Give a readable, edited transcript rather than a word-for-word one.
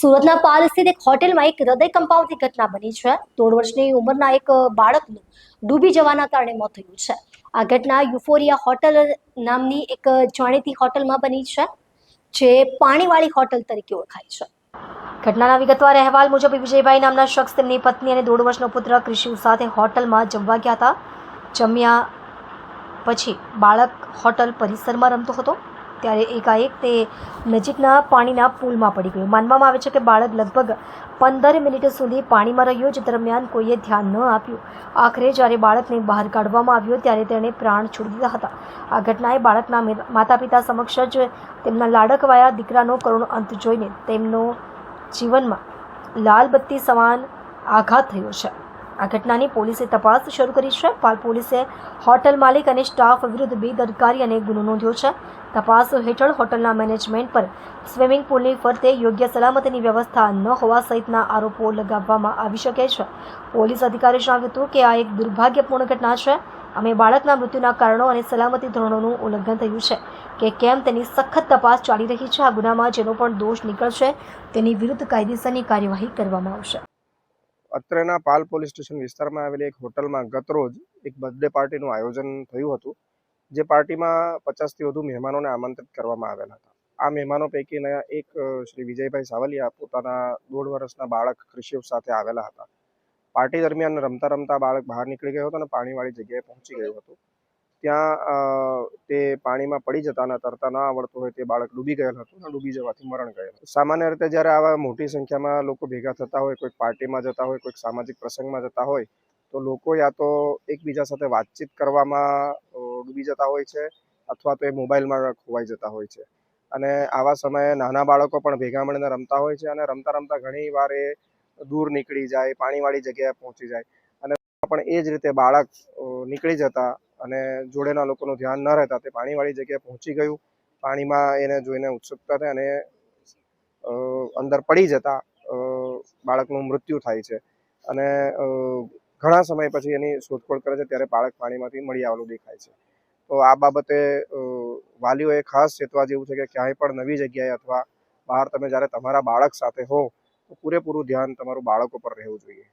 સુરતના પાલ સ્થિત એક હોટેલમાં એક હૃદય કંપાવતી ઘટના બની છે। 1.5 વર્ષની ઉંમરના એક બાળકનું ડૂબી જવાના કારણે મોત થયું છે। આ ઘટના યુફોરિયા હોટલ નામની એક જાણીતી હોટલમાં બની છે, જે પાણીવાળી હોટલ તરીકે ઓળખાય છે। ઘટનાના વિગતવાર અહેવાલ મુજબ વિજયભાઈ નામના શખ્સ તેમની પત્ની અને 1.5 વર્ષનો પુત્ર ક્રિશિવ સાથે હોટલમાં જમવા ગયા હતા। જમ્યા પછી બાળક હોટલ પરિસરમાં રમતો હતો, ત્યારે એકાએક તે નજીકના પાણીના પૂલમાં પડી ગયું। માનવામાં આવે છે કે બાળક લગભગ 15 મિનિટ સુધી પાણીમાં રહ્યો, જે દરમિયાન કોઈએ ધ્યાન ન આપ્યું। આખરે જ્યારે બાળકને બહાર કાઢવામાં આવ્યો ત્યારે તેણે પ્રાણ છોડી દીધા હતા। આ ઘટનાએ બાળકના માતા પિતા સમક્ષ જ તેમના લાડકવાયા દીકરાનો કરુણ અંત જોઈને તેમનો જીવનમાં લાલ બત્તી સમાન આઘાત થયો છે। આ ઘટનાની પોલીસે તપાસ શરૂ કરી છે। પાલ પોલીસે હોટલ માલિક અને સ્ટાફ વિરુદ્ધ બેદરકારી અને ગુનો નોંધ્યો છે। તપાસ હેઠળ હોટલના મેનેજમેન્ટ પર સ્વિમિંગ પુલની ફરતે યોગ્ય સલામતીની વ્યવસ્થા ન હોવા સહિતના આરોપો લગાવવામાં આવી શકે છે। પોલીસ અધિકારીએ જણાવ્યું હતું કે આ એક દુર્ભાગ્યપૂર્ણ ઘટના છે। અમે બાળકના મૃત્યુના કારણો અને સલામતી ધોરણોનું ઉલ્લંઘન થયું છે કે કેમ તેની સખત તપાસ ચાલી રહી છે। આ ગુનામાં જેનો પણ દોષ નીકળશે તેની વિરુદ્ધ કાયદેસરની કાર્યવાહી કરવામાં આવશે। અત્રેના પાલ પોલીસ સ્ટેશન વિસ્તારમાં આવેલી એક હોટલમાં ગતરોજ એક બર્થડે પાર્ટીનું આયોજન થયું હતું, જે પાર્ટીમાં 50થી વધુ મહેમાનોને આમંત્રિત કરવામાં આવેલા હતા। આ મહેમાનો પૈકીના એક શ્રી વિજયભાઈ સાવલિયા પોતાના 1.5 વર્ષના બાળક ક્રિશિવ સાથે આવેલા હતા। પાર્ટી દરમિયાન રમતા રમતા બાળક બહાર નીકળી ગયો હતો અને પાણીવાળી જગ્યાએ પહોંચી ગયું હતું। ત્યાં તે પાણીમાં પડી જતા અને તરતા ન આવડતું હોય તે બાળક ડૂબી ગયેલ હતું અને ડૂબી જવાથી મરણ ગયેલ। સામાન્ય રીતે જ્યારે આવા મોટી સંખ્યામાં લોકો ભેગા થતા હોય, કોઈક પાર્ટીમાં જતા હોય, કોઈક સામાજિક પ્રસંગમાં જતા હોય, તો લોકો યા તો એકબીજા સાથે વાતચીત કરવામાં ડૂબી જતા હોય છે, અથવા તો એ મોબાઈલમાં ખોવાઈ જતા હોય છે। અને આવા સમયે નાના બાળકો પણ ભેગા મળીને રમતા હોય છે અને રમતા રમતા ઘણી વાર એ દૂર નીકળી જાય, પાણીવાળી જગ્યાએ પહોંચી જાય, અને પણ એ જ રીતે બાળક નીકળી જતા અને જોડેના લોકોનું ધ્યાન ન રહેતા તે પાણીવાળી જગ્યાએ પહોંચી ગયું। પાણીમાં એને જોઈને ઉત્સુકતા થઈ અને અંદર પડી જતા બાળકનું મૃત્યુ થાય છે અને ઘણા સમય પછી એની શોધખોળ કરે છે ત્યારે બાળક પાણીમાંથી મળી આવેલું દેખાય છે। તો આ બાબતે વાલીઓએ ખાસ ચેતવા જેવું છે કે ક્યાંય પણ નવી જગ્યાએ અથવા બહાર તમે જ્યારે તમારા બાળક સાથે હો તો પૂરેપૂરું ધ્યાન તમારું બાળકો પર રહેવું જોઈએ।